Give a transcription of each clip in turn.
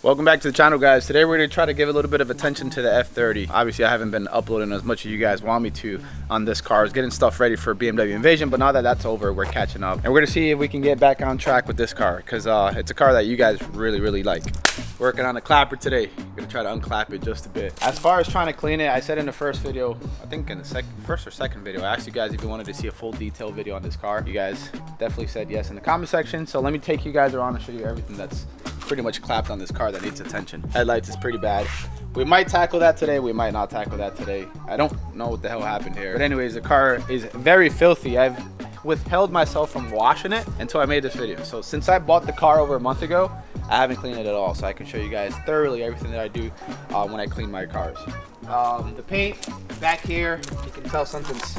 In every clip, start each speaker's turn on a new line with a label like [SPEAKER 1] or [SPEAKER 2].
[SPEAKER 1] Welcome back to the channel, guys. Today we're going to try to give a little bit of attention to the F30. Obviously I haven't been uploading as much as you guys want me to on this car. I was getting stuff ready for BMW Invasion, but now that that's over, we're catching up. And we're going to see if we can get back on track with this car, because it's a car that you guys really like. Working on a clapper today. Gonna try to unclap it just a bit. As far as trying to clean it, I said in the first video, I think in the first or second video, I asked you guys if you wanted to see a full detailed video on this car. You guys definitely said yes in the comment section. So let me take you guys around and show you everything that's pretty much clapped on this car that needs attention. Headlights is pretty bad. We might tackle that today, we might not tackle that today. I don't know what the hell happened here. But anyways, the car is very filthy. I've withheld myself from washing it until I made this video. So since I bought the car over a month ago, I haven't cleaned it at all, so I can show you guys thoroughly everything that I do when I clean my cars. The paint back here, you can tell something's.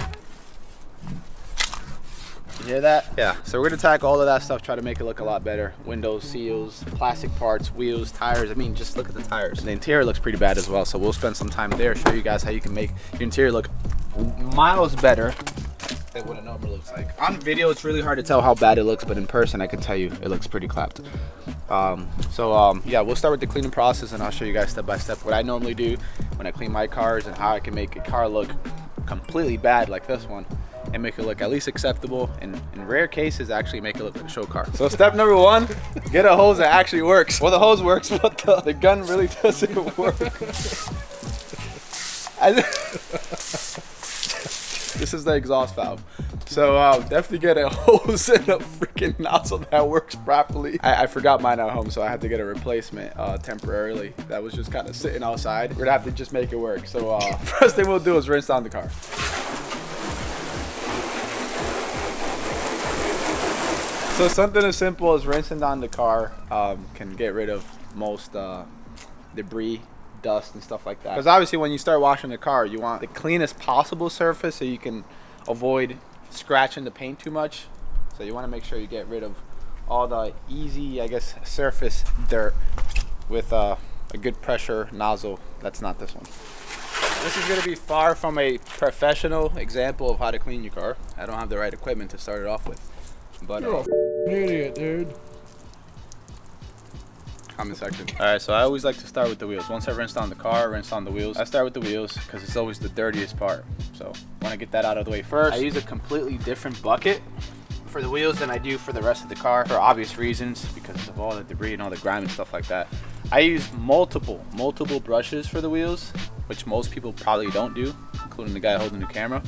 [SPEAKER 1] You hear that? Yeah. So we're gonna tackle all of that stuff, try to make it look a lot better. Windows, seals, plastic parts, wheels, tires. I mean, just look at the tires. The interior looks pretty bad as well, so we'll spend some time there, show you guys how you can make your interior look miles better than what it normally looks like. On video, it's really hard to tell how bad it looks, but in person, I can tell you it looks pretty clapped. Yeah, we'll start with the cleaning process, and I'll show you guys step by step what I normally do when I clean my cars and how I can make a car look completely bad like this one and make it look at least acceptable, and in rare cases actually make it look like a show car. So step number one, get a hose that actually works. Well, the hose works, but the gun really doesn't work. This is the exhaust valve. So definitely get a hose and a freaking nozzle that works properly. I forgot mine at home, so I had to get a replacement temporarily. That was just kind of sitting outside. We're gonna have to just make it work. So first thing we'll do is rinse down the car. So something as simple as rinsing down the car can get rid of most debris, dust and stuff like that. Because obviously when you start washing the car, you want the cleanest possible surface so you can avoid scratching the paint too much. So you want to make sure you get rid of all the easy, I guess, surface dirt with a good pressure nozzle. That's not this one. This is going to be far from a professional example of how to clean your car. I don't have the right equipment to start it off with. But
[SPEAKER 2] you're an idiot, dude.
[SPEAKER 1] Comment section. Alright, so I always like to start with the wheels. Once I rinse down the car, rinse down the wheels. I start with the wheels because it's always the dirtiest part. So I want to get that out of the way first. I use a completely different bucket for the wheels than I do for the rest of the car, for obvious reasons, because of all the debris and all the grime and stuff like that. I use multiple brushes for the wheels, which most people probably don't do, including the guy holding the camera.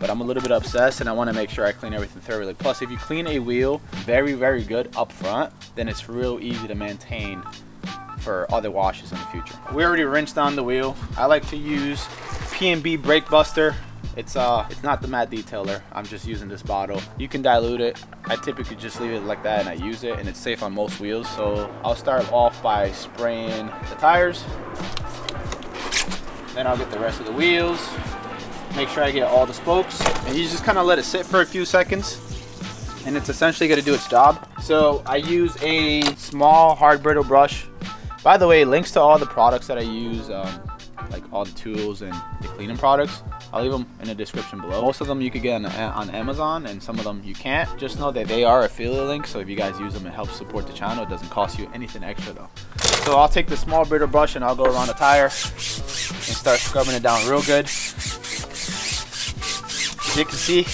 [SPEAKER 1] But I'm a little bit obsessed and I want to make sure I clean everything thoroughly. Plus, if you clean a wheel very good up front, then it's real easy to maintain for other washes in the future. We already rinsed down the wheel. I like to use P&B Brake Buster. It's not the matte detailer. I'm just using this bottle. You can dilute it. I typically just leave it like that and I use it, and it's safe on most wheels. So I'll start off by spraying the tires. Then I'll get the rest of the wheels. Make sure I get all the spokes, and you just kind of let it sit for a few seconds and it's essentially going to do its job. So I use a small hard brittle brush. By the way, links to all the products that I use, like all the tools and the cleaning products, I'll leave them in the description below. Most of them you could get on Amazon, and some of them you can't. Just know that they are affiliate links, so if you guys use them, it helps support the channel. It doesn't cost you anything extra though. So I'll take the small brittle brush and I'll go around the tire and start scrubbing it down real good. As you can see,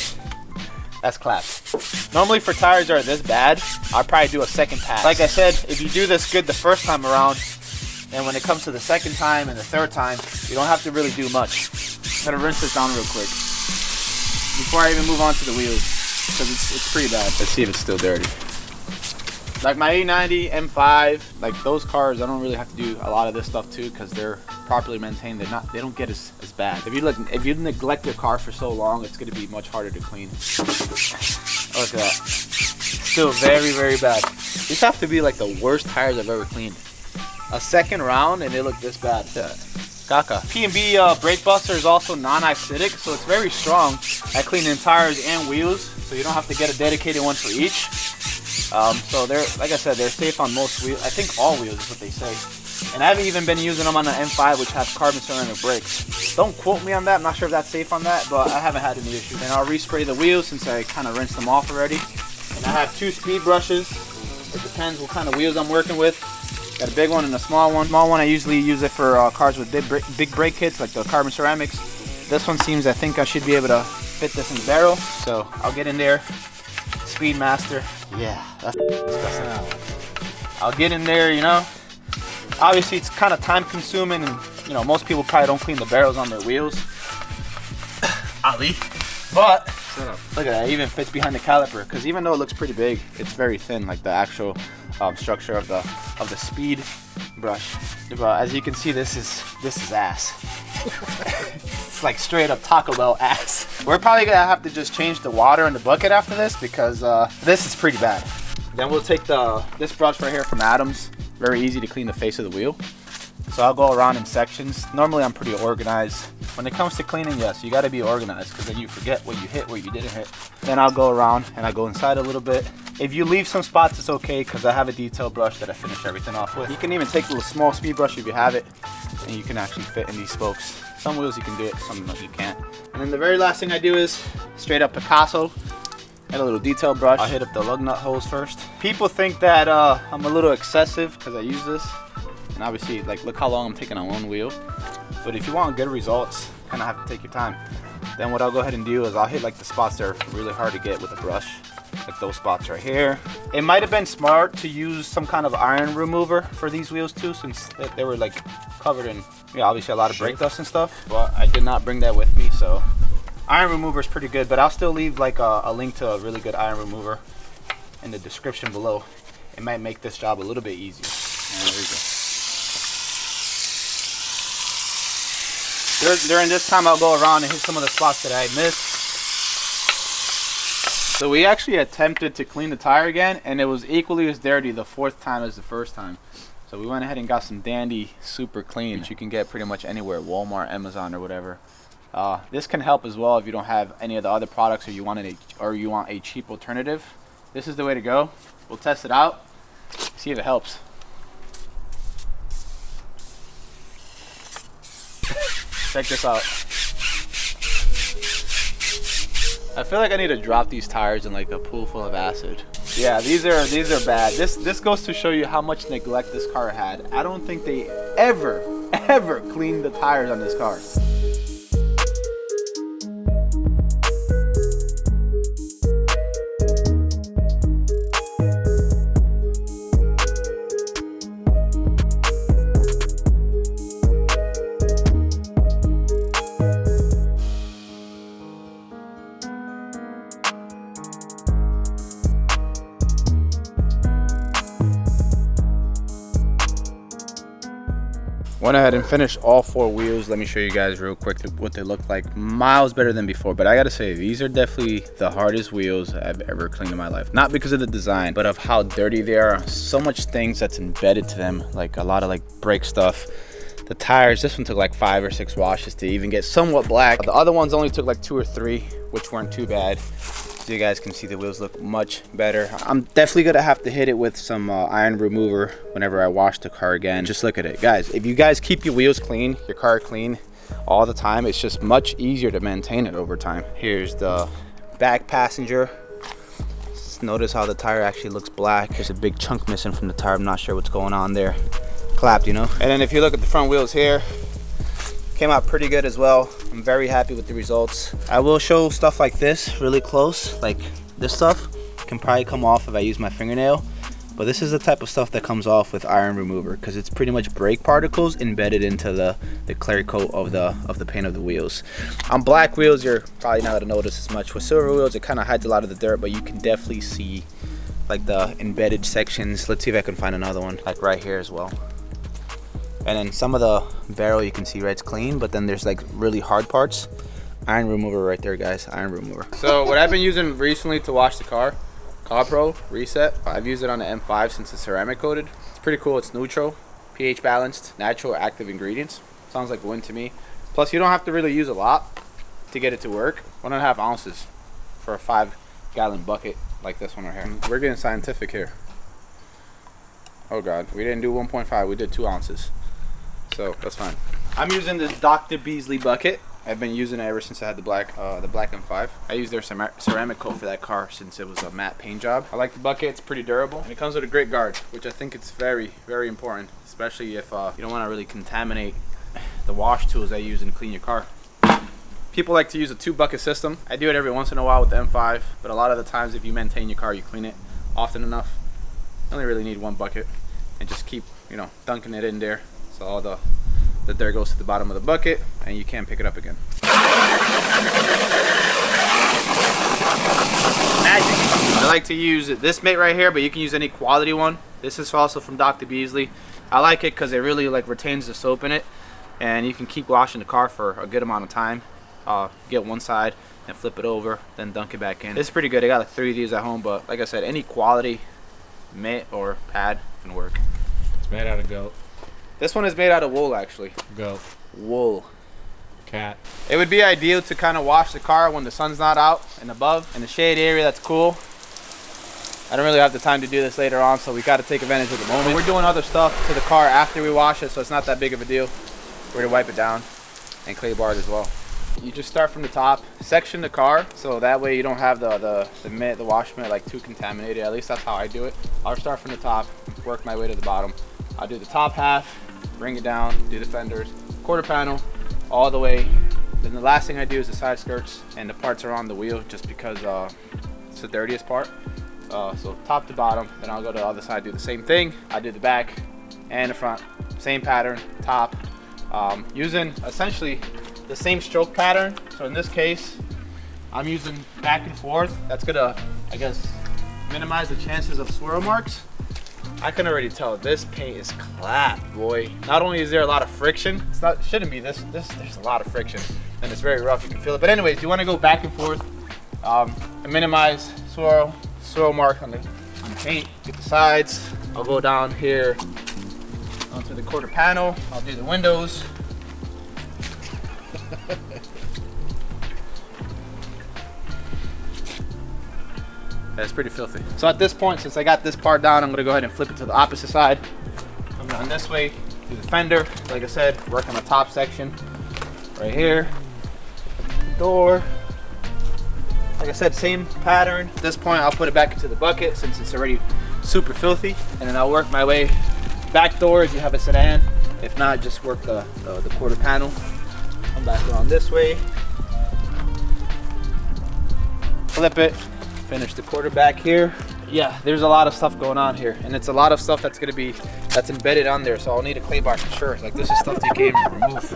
[SPEAKER 1] that's clapped. Normally for tires that are this bad, I'll probably do a second pass. Like I said, if you do this good the first time around, then when it comes to the second time and the third time, you don't have to really do much. I'm gonna rinse this down real quick before I even move on to the wheels, because it's pretty bad. Let's see if it's still dirty. Like my A90, M5, like those cars, I don't really have to do a lot of this stuff too, because they're properly maintained. They don't get as bad. If you neglect your car for so long, it's going to be much harder to clean. Look at that. Still very bad. These have to be like the worst tires I've ever cleaned. A second round and they look this bad. Caca. P&B Brake Buster is also non-acidic, so it's very strong at cleaning tires and wheels, so you don't have to get a dedicated one for each. So they're, like I said, they're safe on most wheels. I think all wheels is what they say. And I haven't even been using them on the M5, which has carbon ceramic brakes. Don't quote me on that. I'm not sure if that's safe on that, but I haven't had any issues. And I'll respray the wheels since I kind of rinsed them off already. And I have 2 speed brushes. It depends what kind of wheels I'm working with. Got a big one and a small one. Small one I usually use it for cars with big brake kits, like the carbon ceramics. This one seems, I think I should be able to fit this in the barrel. So I'll get in there. Speedmaster. Yeah, that's disgusting. I'll get in there, you know. Obviously it's kind of time consuming, and you know, most people probably don't clean the barrels on their wheels. Ali. But look at that, it even fits behind the caliper, because even though it looks pretty big, it's very thin, like the actual structure of the speed brush. But as you can see, this is ass. It's like straight up Taco Bell ass. We're probably gonna have to just change the water in the bucket after this, because this is pretty bad. Then we'll take this brush right here from Adams. Very easy to clean the face of the wheel. So I'll go around in sections. Normally I'm pretty organized. When it comes to cleaning, yes, you gotta be organized, because then you forget what you hit, what you didn't hit. Then I'll go around and I go inside a little bit. If you leave some spots, it's okay, because I have a detail brush that I finish everything off with. You can even take a little small speed brush if you have it, and you can actually fit in these spokes. Some wheels you can do it, some you can't. And then the very last thing I do is straight up Picasso. Add a little detail brush. I'll hit up the lug nut holes first. People think that I'm a little excessive because I use this. And obviously, like, look how long I'm taking on one wheel. But if you want good results, you kind of have to take your time. Then what I'll go ahead and do is I'll hit like the spots that are really hard to get with a brush. Like those spots right here. It might have been smart to use some kind of iron remover for these wheels too, since they were like covered in, you know, obviously a lot of brake dust and stuff. But I did not bring that with me, so iron remover is pretty good. But I'll still leave like a link to a really good iron remover in the description below. It might make this job a little bit easier. And there we go. During this time, I'll go around and hit some of the spots that I missed. So we actually attempted to clean the tire again, and it was equally as dirty the fourth time as the first time. So we went ahead and got some Dandy Super Clean, which you can get pretty much anywhere, Walmart, Amazon, or whatever. This can help as well if you don't have any of the other products, or you want a cheap alternative. This is the way to go. We'll test it out, see if it helps. Check this out. I feel like I need to drop these tires in like a pool full of acid. Yeah, these are bad. This goes to show you how much neglect this car had. I don't think they ever cleaned the tires on this car. Went ahead and finished all four wheels. Let me show you guys real quick what they look like. Miles better than before, but I gotta say, these are definitely the hardest wheels I've ever cleaned in my life. Not because of the design, but of how dirty they are. So much things that's embedded to them, like a lot of like brake stuff. The tires, this one took like 5 or 6 washes to even get somewhat black. The other ones only took like 2 or 3, which weren't too bad. So you guys can see the wheels look much better. I'm definitely gonna have to hit it with some iron remover whenever I wash the car again. Just look at it, guys. If you guys keep your wheels clean, your car clean all the time, it's just much easier to maintain it over time. Here's the back passenger. Just notice how the tire actually looks black. There's a big chunk missing from the tire. I'm not sure what's going on there. Clapped, you know. And then if you look at the front wheels here, came out pretty good as well. I'm very happy with the results. I will show stuff like this really close. Like this stuff can probably come off if I use my fingernail, but this is the type of stuff that comes off with iron remover, because it's pretty much brake particles embedded into the clear coat of the paint of the wheels. On black wheels, you're probably not gonna notice as much. With silver wheels, it kind of hides a lot of the dirt, but you can definitely see like the embedded sections. Let's see if I can find another one, like right here as well. And then some of the barrel you can see, right, it's clean, but then there's like really hard parts. Iron remover right there, guys, iron remover. So what I've been using recently to wash the car, Pro Reset. I've used it on the M5 since it's ceramic coated. It's pretty cool. It's neutral, pH balanced, natural active ingredients. Sounds like a win to me. Plus you don't have to really use a lot to get it to work. 1.5 ounces for a 5-gallon bucket like this one right here. We're getting scientific here. Oh God, we didn't do 1.5, we did 2 ounces. So that's fine. I'm using this Dr. Beasley bucket. I've been using it ever since I had the black M5. I used their ceramic coat for that car since it was a matte paint job. I like the bucket, it's pretty durable. And it comes with a grit guard, which I think it's very, very important, especially if you don't want to really contaminate the wash tools that you use to clean your car. People like to use a 2-bucket system. I do it every once in a while with the M5, but a lot of the times if you maintain your car, you clean it often enough, you only really need 1 bucket and just keep, you know, dunking it in there so all the dirt goes to the bottom of the bucket and you can't pick it up again. Magic. I like to use this mate right here, but you can use any quality one. This is also from Dr. Beasley. I like it because it really like retains the soap in it, and you can keep washing the car for a good amount of time. Get one side and flip it over, then dunk it back in. It's pretty good. I got like 3 of these at home, but like I said, any quality mitt or pad can work.
[SPEAKER 2] It's made out of goat.
[SPEAKER 1] This one is made out of wool, actually.
[SPEAKER 2] Goat.
[SPEAKER 1] Wool.
[SPEAKER 2] Cat.
[SPEAKER 1] It would be ideal to kind of wash the car when the sun's not out and above. In the shade area, that's cool. I don't really have the time to do this later on, so we got to take advantage of the moment. We're doing other stuff to the car after we wash it, so it's not that big of a deal. We're going to wipe it down and clay bar it as well. You just start from the top, section the car, so that way you don't have the wash mitt like too contaminated. At least that's how I do it. I'll start from the top, work my way to the bottom. I'll do the top half, bring it down, do the fenders, quarter panel, all the way. Then the last thing I do is the side skirts and the parts around the wheel, just because it's the dirtiest part. So top to bottom, then I'll go to the other side, do the same thing. I do the back and the front, same pattern, top, using essentially the same stroke pattern. So in this case, I'm using back and forth. That's gonna, I guess, minimize the chances of swirl marks. I can already tell this paint is clapped, boy. Not only is there a lot of friction, shouldn't be this, there's a lot of friction, and it's very rough, you can feel it. But anyways, you wanna go back and forth and minimize swirl mark on the paint. Get the sides. I'll go down here onto the quarter panel. I'll do the windows. That's pretty filthy. So at this point, since I got this part down, I'm gonna go ahead and flip it to the opposite side. Come down this way, do the fender. Like I said, work on the top section right here. Door. Like I said, same pattern. At this point, I'll put it back into the bucket since it's already super filthy, and then I'll work my way back door if you have a sedan. If not, just work the quarter panel. Come back around this way. Flip it. Finish the quarter back here. Yeah, there's a lot of stuff going on here, and it's a lot of stuff that's embedded on there, so I'll need a clay bar for sure. Like, this is stuff you can't even remove,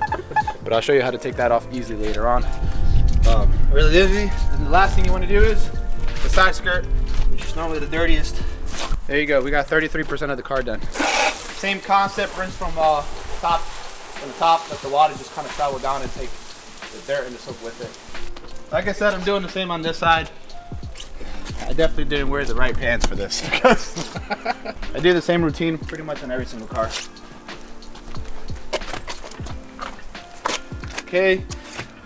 [SPEAKER 1] but I'll show you how to take that off easily later on. Really easy. And the last thing you want to do is the side skirt, which is normally the dirtiest. There you go. We got 33% of the car done. Same concept. Rinse from the top. Let the water just kind of travel down and take the dirt and the soap with it. Like I said, I'm doing the same on this side. I definitely didn't wear the right pants for this because I do the same routine pretty much on every single car. Okay,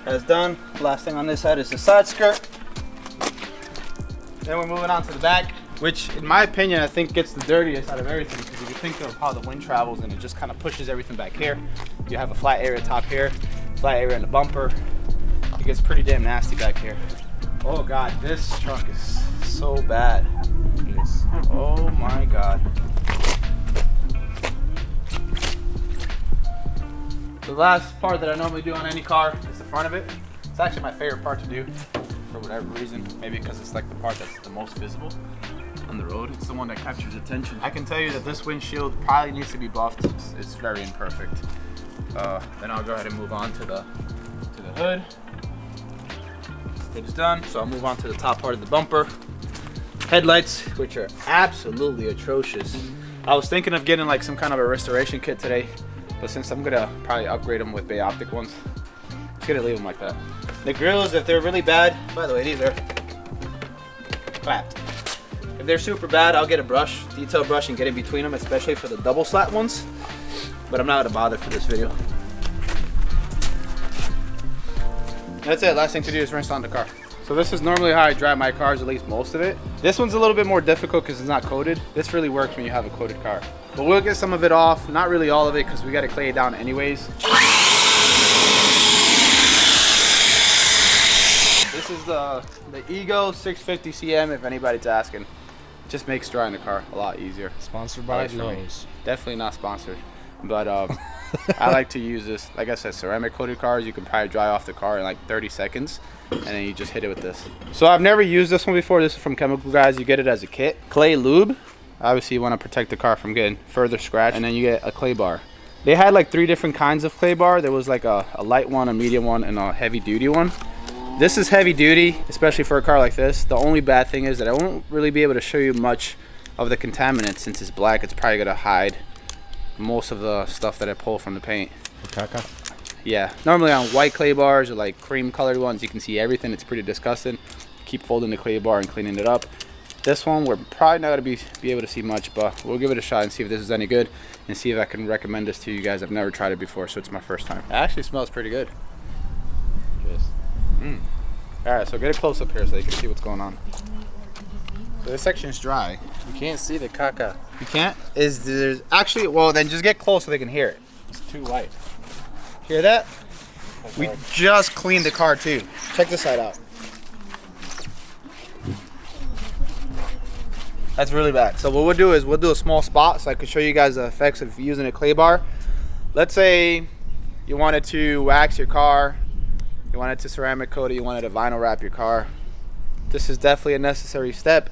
[SPEAKER 1] that's done. Last thing on this side is the side skirt. Then we're moving on to the back, which in my opinion, I think gets the dirtiest out of everything, because if you think of how the wind travels and it just kind of pushes everything back here. You have a flat area top here, flat area in the bumper. It gets pretty damn nasty back here. Oh God, this truck is so bad. Yes. Oh my God. The last part that I normally do on any car is the front of it. It's actually my favorite part to do for whatever reason. Maybe because it's like the part that's the most visible on the road. It's the one that captures attention. I can tell you that this windshield probably needs to be buffed. It's very imperfect. Then I'll go ahead and move on to the hood. It is done, so I'll move on to the top part of the bumper. Headlights, which are absolutely atrocious. I was thinking of getting like some kind of a restoration kit today, but since I'm gonna probably upgrade them with Bay Optic ones, just gonna leave them like that. The grills, if they're really bad, by the way, these are clapped. If they're super bad, I'll get a brush, detail brush, and get in between them, especially for the double slat ones, but I'm not gonna bother for this video. That's it. Last thing to do is rinse on the car. So this is normally how I dry my cars, at least most of it. This one's a little bit more difficult because it's not coated. This really works when you have a coated car. But we'll get some of it off, not really all of it, because we got to clay it down anyways. This is the Ego 650 CM, if anybody's asking. Just makes drying the car a lot easier.
[SPEAKER 2] Sponsored by Lowe's.
[SPEAKER 1] Definitely not sponsored, but I like to use this. Like I said, ceramic coated cars, you can probably dry off the car in like 30 seconds, and then you just hit it with this. So I've never used this one before. This is from Chemical Guys. You get it as a kit. Clay lube. Obviously, you want to protect the car from getting further scratch, and then you get a clay bar. They had like 3 different kinds of clay bar. There was like a light one, a medium one, and a heavy duty one. This is heavy duty, especially for a car like this. The only bad thing is that I won't really be able to show you much of the contaminants. Since it's black, it's probably gonna hide most of the stuff that I pull from the paint.
[SPEAKER 2] Caca.
[SPEAKER 1] Yeah, normally on white clay bars or like cream colored ones, you can see everything. It's pretty disgusting. Keep folding the clay bar and cleaning it up. This one, we're probably not gonna be able to see much, but we'll give it a shot and see if this is any good, and see if I can recommend this to you guys. I've never tried it before, so it's my first time. It actually smells pretty good. All right, so get a close up here so you can see what's going on. So this section is dry.
[SPEAKER 2] You can't see the caca.
[SPEAKER 1] You can't? There's actually, well, then just get close so they can hear it.
[SPEAKER 2] It's too light.
[SPEAKER 1] Hear that? We just cleaned the car too. Check this side out. That's really bad. So what we'll do is we'll do a small spot so I can show you guys the effects of using a clay bar. Let's say you wanted to wax your car. You wanted to ceramic coat it, you wanted to vinyl wrap your car. This is definitely a necessary step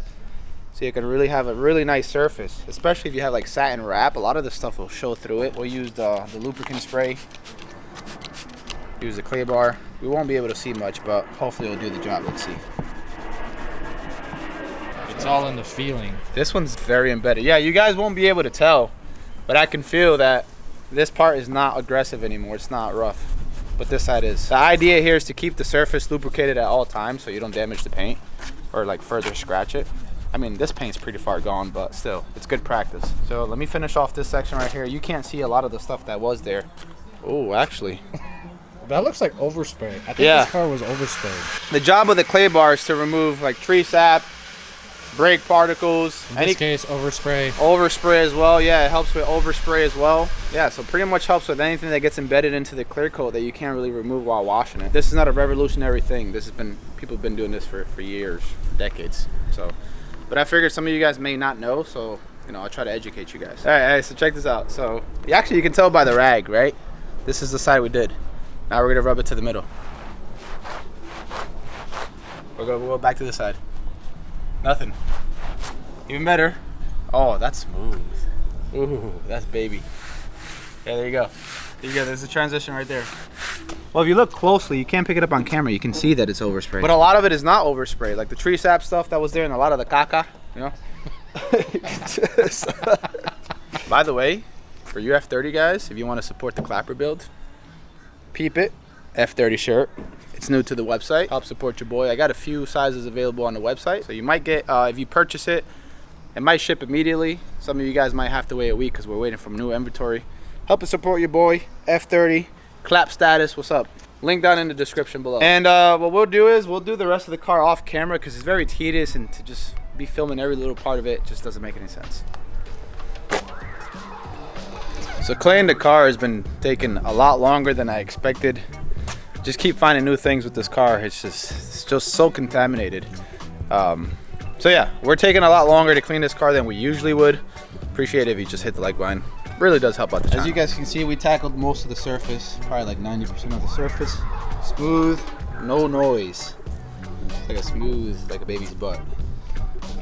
[SPEAKER 1] so you can really have a really nice surface, especially if you have like satin wrap. A lot of the stuff will show through it. We'll use the lubricant spray, use the clay bar. We won't be able to see much, but hopefully it'll do the job. Let's see.
[SPEAKER 2] It's all in the feeling.
[SPEAKER 1] This one's very embedded. Yeah, you guys won't be able to tell, but I can feel that this part is not aggressive anymore. It's not rough. But this side is. The idea here is to keep the surface lubricated at all times so you don't damage the paint or like further scratch it. I mean, this paint's pretty far gone, but still, it's good practice. So let me finish off this section right here. You can't see a lot of the stuff that was there. Oh, actually.
[SPEAKER 2] That looks like overspray. I think this car was oversprayed.
[SPEAKER 1] The job of the clay bar is to remove like tree sap, brake particles.
[SPEAKER 2] In this case, overspray.
[SPEAKER 1] Overspray as well. Yeah, it helps with overspray as well. Yeah, so pretty much helps with anything that gets embedded into the clear coat that you can't really remove while washing it. This is not a revolutionary thing. This has been, people have been doing this for years, for decades. So, but I figured some of you guys may not know, so you know, I'll try to educate you guys. All right, so check this out. So actually you can tell by the rag, right? This is the side we did. Now we're gonna rub it to the middle. We'll go back to this side. Nothing. Even better. Oh, that's smooth. Ooh, that's baby. Yeah, there you go. There you go. There's a transition right there. Well, if you look closely, you can't pick it up on camera. You can see that it's overspray. But a lot of it is not overspray. Like the tree sap stuff that was there and a lot of the caca, you know? By the way, for you F30 guys, if you want to support the Clapper build, peep it. F30 shirt. It's new to the website. Help support your boy. I got a few sizes available on the website. So you might get, if you purchase it, it might ship immediately. Some of you guys might have to wait a week because we're waiting for new inventory. Help us support your boy, F30. Clap status, what's up? Link down in the description below. And what we'll do is we'll do the rest of the car off camera because it's very tedious, and to just be filming every little part of it just doesn't make any sense. So cleaning the car has been taking a lot longer than I expected. Just keep finding new things with this car. It's just so contaminated. So yeah, we're taking a lot longer to clean this car than we usually would. Appreciate it if you just hit the like button. Really does help out the channel. As you guys can see, we tackled most of the surface, probably like 90% of the surface. Smooth, no noise. It's like a smooth, like a baby's butt.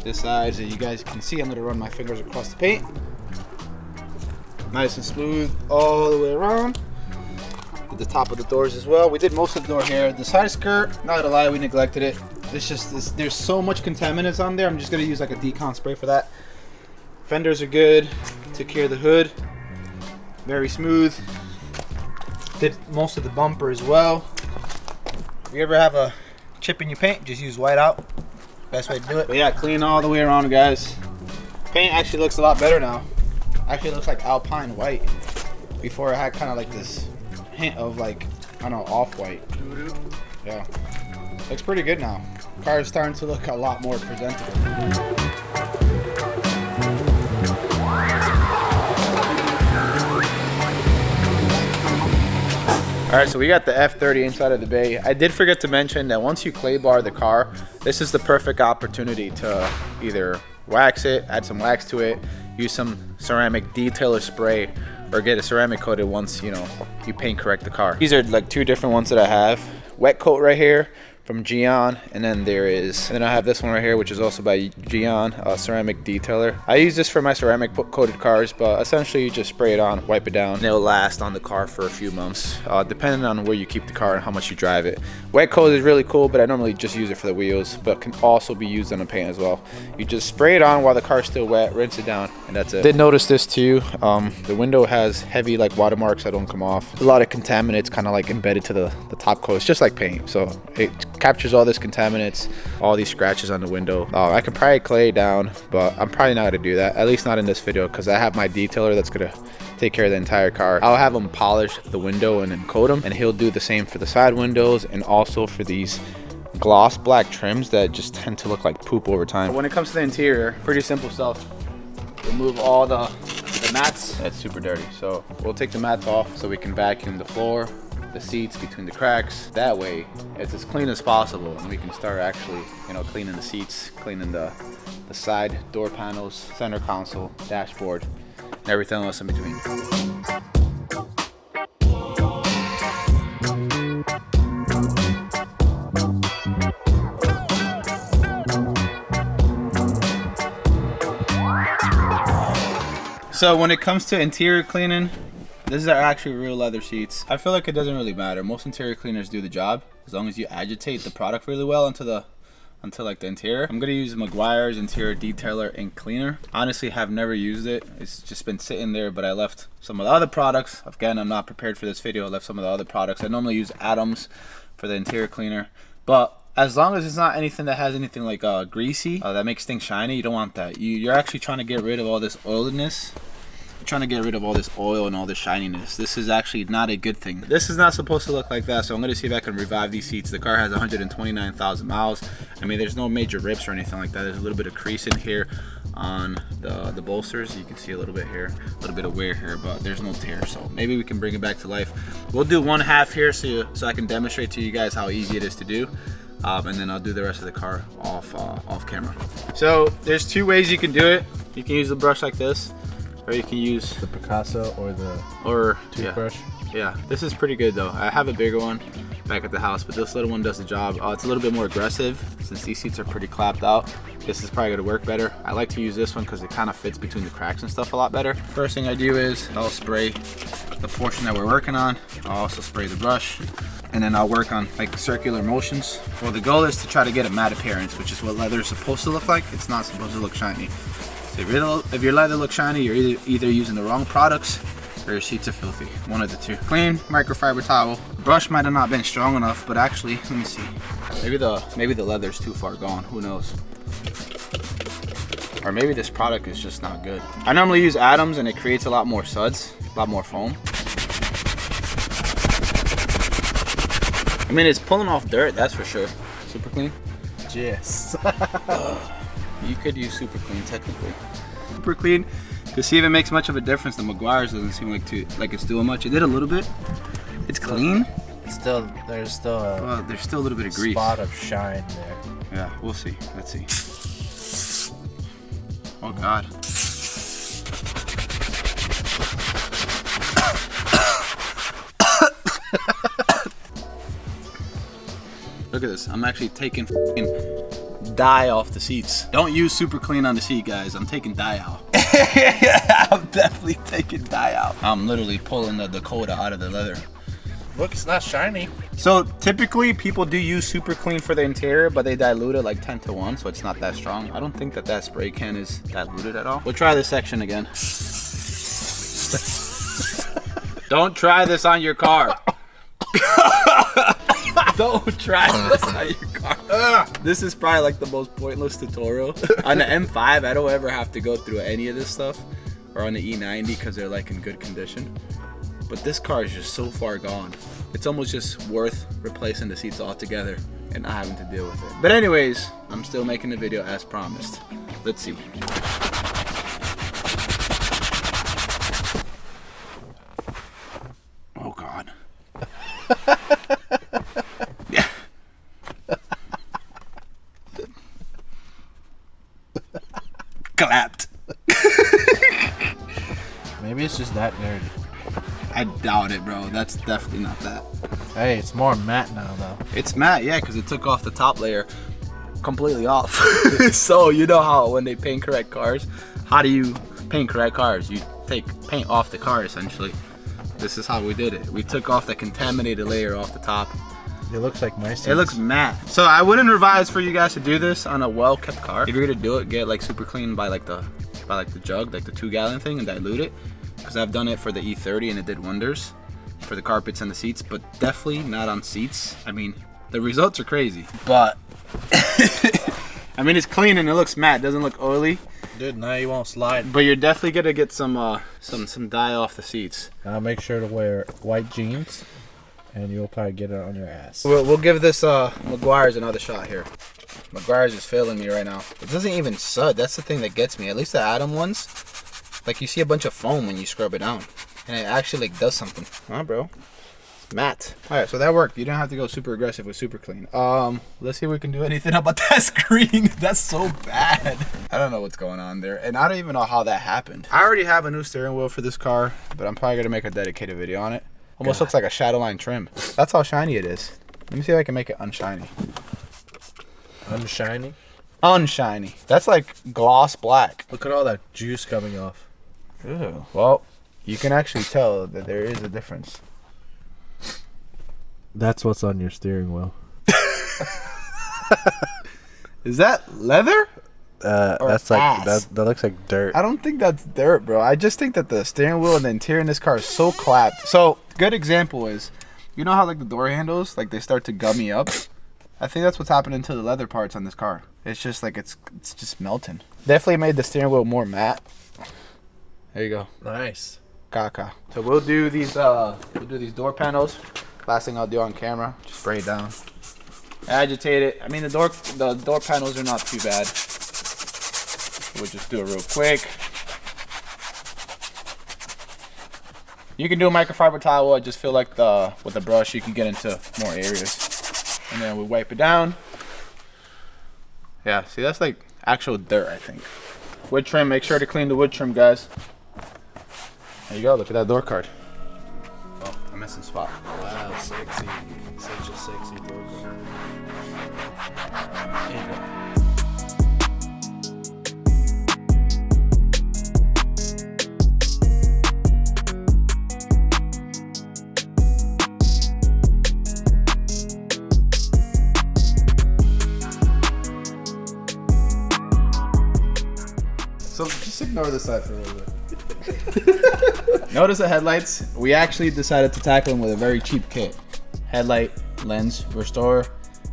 [SPEAKER 1] This side, as you guys can see, I'm gonna run my fingers across the paint. Nice and smooth all the way around. Did the top of the doors as well. We did most of the door here. The side skirt, not gonna lie, we neglected it. It's just, there's so much contaminants on there. I'm just gonna use like a decon spray for that. Fenders are good. Took care of the hood. Very smooth. Did most of the bumper as well. If you ever have a chip in your paint, just use white out. Best way to do it. But yeah, clean all the way around, guys. Paint actually looks a lot better now. Actually, it looks like Alpine white. Before it had kind of like this hint of like, I don't know, off-white. Yeah. Looks pretty good now. Car is starting to look a lot more presentable. All right, so we got the F30 inside of the bay. I did forget to mention that once you clay bar the car, this is the perfect opportunity to either wax it, add some wax to it, use some ceramic detailer spray, or get a ceramic coated once, you know, you paint correct the car. These are like two different ones that I have. Wet coat right here from Gion, and then I have this one right here, which is also by Gion, a ceramic detailer. I use this for my ceramic coated cars, but essentially you just spray it on, wipe it down, and it'll last on the car for a few months, depending on where you keep the car and how much you drive it. Wet coat is really cool, but I normally just use it for the wheels, but can also be used on the paint as well. You just spray it on while the car's still wet, rinse it down, and that's it. Did notice this too, the window has heavy like watermarks that don't come off. A lot of contaminants kind of like embedded to the top coat. It's just like paint, so it captures all this contaminants, all these scratches on the window. I could probably clay it down, but I'm probably not gonna do that, at least not in this video, because I have my detailer that's gonna take care of the entire car. I'll have him polish the window and then coat them, and he'll do the same for the side windows and also for these gloss black trims that just tend to look like poop over time. When it comes to the interior, pretty simple stuff. Remove all the mats. That's super dirty, so we'll take the mats off so we can vacuum the floor, the seats between the cracks. That way it's as clean as possible, and we can start actually, you know, cleaning the seats, cleaning the side door panels, center console, dashboard, and everything else in between. So when it comes to interior cleaning, these are actually real leather seats. I feel like it doesn't really matter. Most interior cleaners do the job as long as you agitate the product really well into like the interior. I'm gonna use Meguiar's Interior Detailer and Cleaner. Honestly, have never used it. It's just been sitting there, but I left some of the other products. Again, I'm not prepared for this video. I left some of the other products. I normally use Adams for the interior cleaner, but as long as it's not anything that has anything like greasy, that makes things shiny, you don't want that. You're actually trying to get rid of all this oiliness. Trying to get rid of all this oil and all this shininess. This is actually not a good thing. This is not supposed to look like that, so I'm going to see if I can revive these seats. The car has 129,000 miles. I mean, there's no major rips or anything like that. There's a little bit of crease in here on the bolsters. You can see a little bit here, a little bit of wear here, but there's no tear, so maybe we can bring it back to life. We'll do one half here so I can demonstrate to you guys how easy it is to do. And then I'll do the rest of the car off camera. So there's two ways you can do it. You can use the brush like this, or you can use
[SPEAKER 2] the Picasso or toothbrush.
[SPEAKER 1] Yeah, this is pretty good though. I have a bigger one back at the house, but this little one does the job. It's a little bit more aggressive since these seats are pretty clapped out. This is probably gonna work better. I like to use this one because it kind of fits between the cracks and stuff a lot better. First thing I do is I'll spray the portion that we're working on. I'll also spray the brush, and then I'll work on like circular motions. Well, the goal is to try to get a matte appearance, which is what leather is supposed to look like. It's not supposed to look shiny. If your leather looks shiny, you're either using the wrong products or your seats are filthy. One of the two. Clean microfiber towel. Brush might have not been strong enough, but actually, let me see. Maybe the leather's too far gone. Who knows? Or maybe this product is just not good. I normally use Adams, and it creates a lot more suds, a lot more foam. I mean, it's pulling off dirt, that's for sure. Super clean.
[SPEAKER 2] Yes.
[SPEAKER 1] You could use super clean technically. Super clean to see if it makes much of a difference. The Meguiar's doesn't seem like it's doing much. It did a little bit. It's clean.
[SPEAKER 2] There's still a
[SPEAKER 1] little bit of grease.
[SPEAKER 2] Spot of shine there.
[SPEAKER 1] Yeah, we'll see. Let's see. Oh God. Look at this. I'm actually taking dye off the seats. Don't use super clean on the seat, guys. I'm taking dye out. I'm definitely taking dye out. I'm literally pulling the Dakota out of the leather.
[SPEAKER 2] Look, it's not shiny.
[SPEAKER 1] So typically people do use super clean for the interior, but they dilute it like 10-to-1, so it's not that strong. I don't think that spray can is diluted at all. We'll try this section again. Don't try this on your car. Don't try this on your car. This is probably like the most pointless tutorial. On the M5, I don't ever have to go through any of this stuff, or on the E90 because they're like in good condition. But this car is just so far gone. It's almost just worth replacing the seats altogether and not having to deal with it. But anyways, I'm still making the video as promised. Let's see. Oh God. I doubt it, bro. That's definitely not that.
[SPEAKER 2] Hey, it's more matte now, though.
[SPEAKER 1] It's matte, yeah, because it took off the top layer completely off. So you know how when they paint correct cars, how do you paint correct cars? You take paint off the car, essentially. This is how we did it. We took off the contaminated layer off the top.
[SPEAKER 2] It looks like my seats.
[SPEAKER 1] It looks matte. So I wouldn't advise for you guys to do this on a well-kept car. If you're gonna do it, get like super clean by like the jug, like the 2-gallon thing, and dilute it. Because I've done it for the E30 and it did wonders for the carpets and the seats, but definitely not on seats. I mean, the results are crazy, but I mean, it's clean and it looks matte. It doesn't look oily.
[SPEAKER 2] Dude, now you won't slide.
[SPEAKER 1] But you're definitely gonna get some dye off the seats.
[SPEAKER 2] Make sure to wear white jeans, and you'll probably get it on your ass.
[SPEAKER 1] We'll give this Meguiar's another shot here. Meguiar's is failing me right now. It doesn't even sud. That's the thing that gets me. At least the Adam ones, like you see a bunch of foam when you scrub it down, and it actually like does something. Huh, bro? Matte. All right, so that worked. You don't have to go super aggressive with super clean. Let's see if we can do anything about that screen. That's so bad. I don't know what's going on there, and I don't even know how that happened. I already have a new steering wheel for this car, but I'm probably gonna make a dedicated video on it. Almost looks like a Shadowline trim. That's how shiny it is. Let me see if I can make it unshiny.
[SPEAKER 2] Unshiny?
[SPEAKER 1] Unshiny. That's like gloss black.
[SPEAKER 2] Look at all that juice coming off.
[SPEAKER 1] Ew. Well, you can actually tell that there is a difference.
[SPEAKER 2] That's what's on your steering wheel.
[SPEAKER 1] Is that leather?
[SPEAKER 2] That's like that looks like dirt.
[SPEAKER 1] I don't think that's dirt, bro. I just think that the steering wheel and the interior in this car is so clapped. So, good example is, you know how like the door handles, like they start to gummy up? I think that's what's happening to the leather parts on this car. It's just like it's just melting. Definitely made the steering wheel more matte. There you go.
[SPEAKER 2] Nice.
[SPEAKER 1] Caca. So we'll do these door panels. Last thing I'll do on camera, just spray it down. Agitate it. I mean, the door panels are not too bad. We'll just do it real quick. You can do a microfiber towel. I just feel like with the brush you can get into more areas. And then we wipe it down. Yeah, see, that's like actual dirt, I think. Wood trim, make sure to clean the wood trim, guys. There you go, look at that door card. Oh, I'm missing spot.
[SPEAKER 2] Wow, sexy. Such a sexy door card. There you go.
[SPEAKER 1] So just ignore the side for a little bit. Notice the headlights. We actually decided to tackle them with a very cheap kit. Headlight lens restorer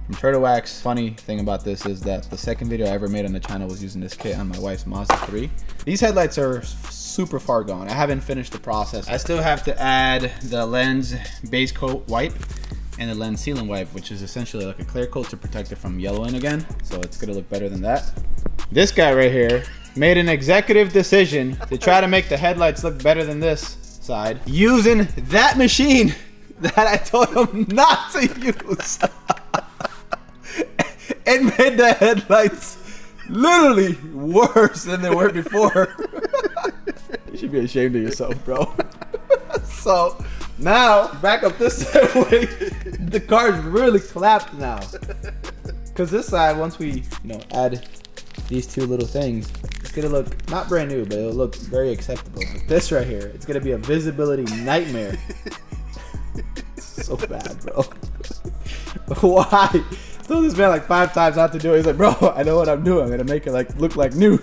[SPEAKER 1] from Turtle Wax. Funny thing about this is that the second video I ever made on the channel was using this kit on my wife's Mazda 3. These headlights are super far gone. I haven't finished the process. I still have to add the lens base coat wipe and the lens sealant wipe, which is essentially like a clear coat to protect it from yellowing again. So it's gonna look better than that. This guy right here made an executive decision to try to make the headlights look better than this side using that machine that I told him not to use. It made the headlights literally worse than they were before. You should be ashamed of yourself, bro. So now, back up this way, the car's really clapped now. Because this side, once we add these two little things, it's gonna look not brand new, but it'll look very acceptable. But this right here, it's gonna be a visibility nightmare. So bad, bro. Why? I told this man like 5 times not to do it. He's like, bro, I know what I'm doing. I'm gonna make it look like new.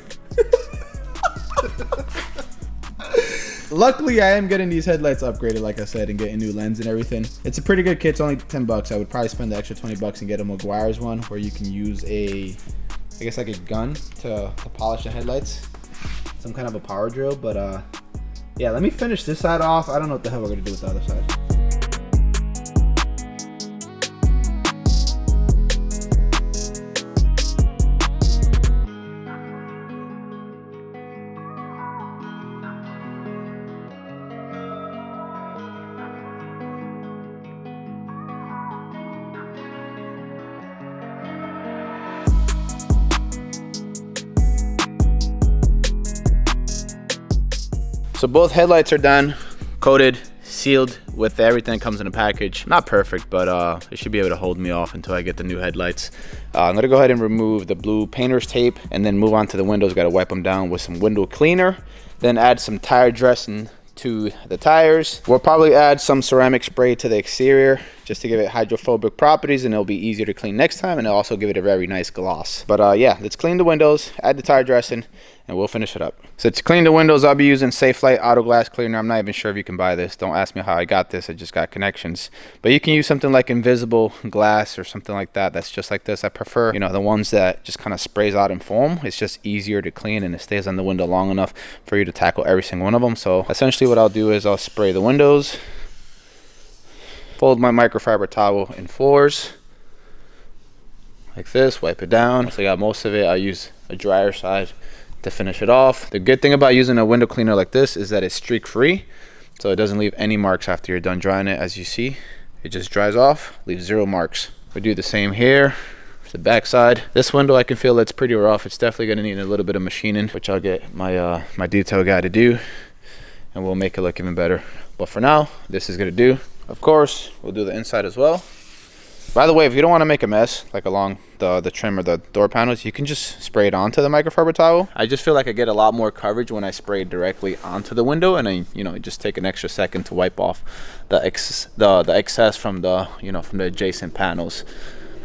[SPEAKER 1] Luckily, I am getting these headlights upgraded, like I said, and getting new lens and everything. It's a pretty good kit. It's only 10 bucks. I would probably spend the extra 20 bucks and get a Meguiar's one where you can use I guess like a gun to polish the headlights. Some kind of a power drill, but yeah, let me finish this side off. I don't know what the hell we're gonna do with the other side. So both headlights are done, coated, sealed with everything that comes in the package. Not perfect, but it should be able to hold me off until I get the new headlights. I'm gonna go ahead and remove the blue painter's tape and then move on to the windows. Got to wipe them down with some window cleaner, then add some tire dressing to the tires. We'll probably add some ceramic spray to the exterior just to give it hydrophobic properties, and it'll be easier to clean next time, and it'll also give it a very nice gloss. But yeah, let's clean the windows, add the tire dressing, and we'll finish it up. So to clean the windows, I'll be using Safelite Auto Glass Cleaner. I'm not even sure if you can buy this. Don't ask me how I got this. I just got connections. But you can use something like invisible glass or something like that. That's just like this. I prefer, you know, the ones that just kind of sprays out in foam. It's just easier to clean, and it stays on the window long enough for you to tackle every single one of them. So essentially what I'll do is I'll spray the windows, fold my microfiber towel in fours like this, wipe it down. Once I got most of it, I'll use a drier side to finish it off. The good thing about using a window cleaner like this is that it's streak free, so it doesn't leave any marks after you're done drying it. As you see, it just dries off, leaves 0 marks. We do the same here. The back side. This window, I can feel it's pretty rough. It's definitely gonna need a little bit of machining, which I'll get my my detail guy to do, and we'll make it look even better. But for now, this is gonna do. Of course, we'll do the inside as well. By the way, if you don't want to make a mess like along the trim or the door panels, you can just spray it onto the microfiber towel. I just feel like I get a lot more coverage when I spray it directly onto the window, and I, you know, just take an extra second to wipe off the excess from the, you know, from the adjacent panels.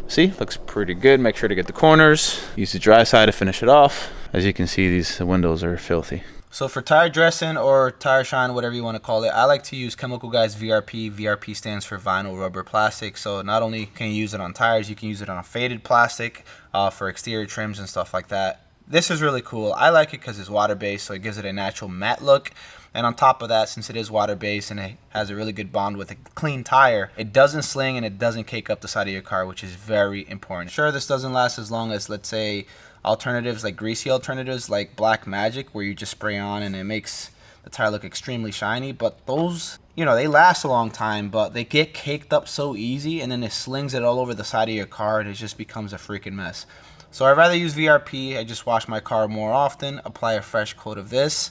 [SPEAKER 1] See, looks pretty good. Make sure to get the corners. Use the dry side to finish it off. As you can see, these windows are filthy. So for tire dressing or tire shine, whatever you want to call it, I like to use Chemical Guys VRP. VRP stands for vinyl rubber plastic. So not only can you use it on tires, you can use it on a faded plastic for exterior trims and stuff like that. This is really cool. I like it because it's water-based, so it gives it a natural matte look. And on top of that, since it is water-based and it has a really good bond with a clean tire, it doesn't sling and it doesn't cake up the side of your car, which is very important. Sure, this doesn't last as long as, let's say, alternatives like greasy alternatives like Black Magic, where you just spray on and it makes the tire look extremely shiny. But those, you know, they last a long time, but they get caked up so easy, and then it slings it all over the side of your car, and it just becomes a freaking mess. So I'd rather use VRP. I just wash my car more often, apply a fresh coat of this.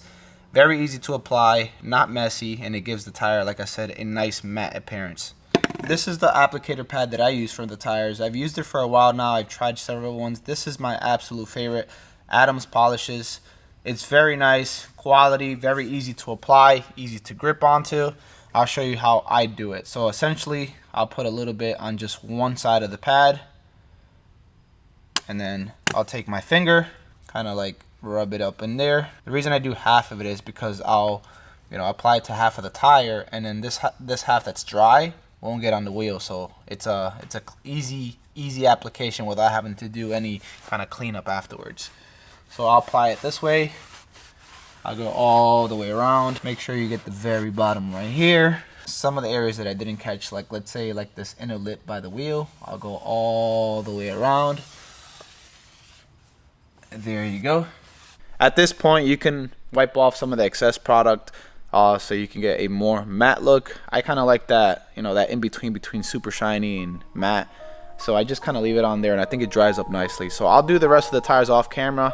[SPEAKER 1] Very easy to apply, not messy, and it gives the tire, like I said, a nice matte appearance. This is the applicator pad that I use for the tires. I've used it for a while now. I've tried several ones. This is my absolute favorite. Adams Polishes. It's very nice quality, very easy to apply, easy to grip onto. I'll show you how I do it. So essentially, I'll put a little bit on just one side of the pad, and then I'll take my finger, kind of like rub it up in there. The reason I do half of it is because I'll, you know, apply it to half of the tire, and then this half that's dry won't get on the wheel. So it's a easy application without having to do any kind of cleanup afterwards. So I'll apply it this way. I'll go all the way around. Make sure you get the very bottom right here. Some of the areas that I didn't catch, like let's say like this inner lip by the wheel, I'll go all the way around. There you go. At this point, you can wipe off some of the excess product so you can get a more matte look. I kind of like that, you know, that in between super shiny and matte. So I just kind of leave it on there, and I think it dries up nicely. So I'll do the rest of the tires off camera,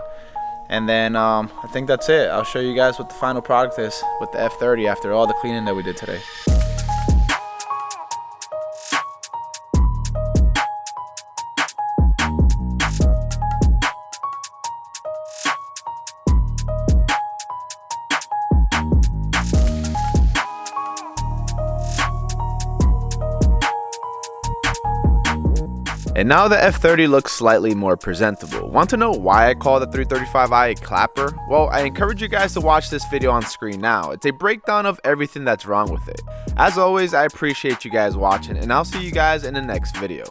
[SPEAKER 1] and then I think that's it. I'll show you guys what the final product is with the F30 after all the cleaning that we did today. And now the F30 looks slightly more presentable. Want to know why I call the 335i a clapper? Well, I encourage you guys to watch this video on screen now. It's a breakdown of everything that's wrong with it. As always, I appreciate you guys watching, and I'll see you guys in the next video.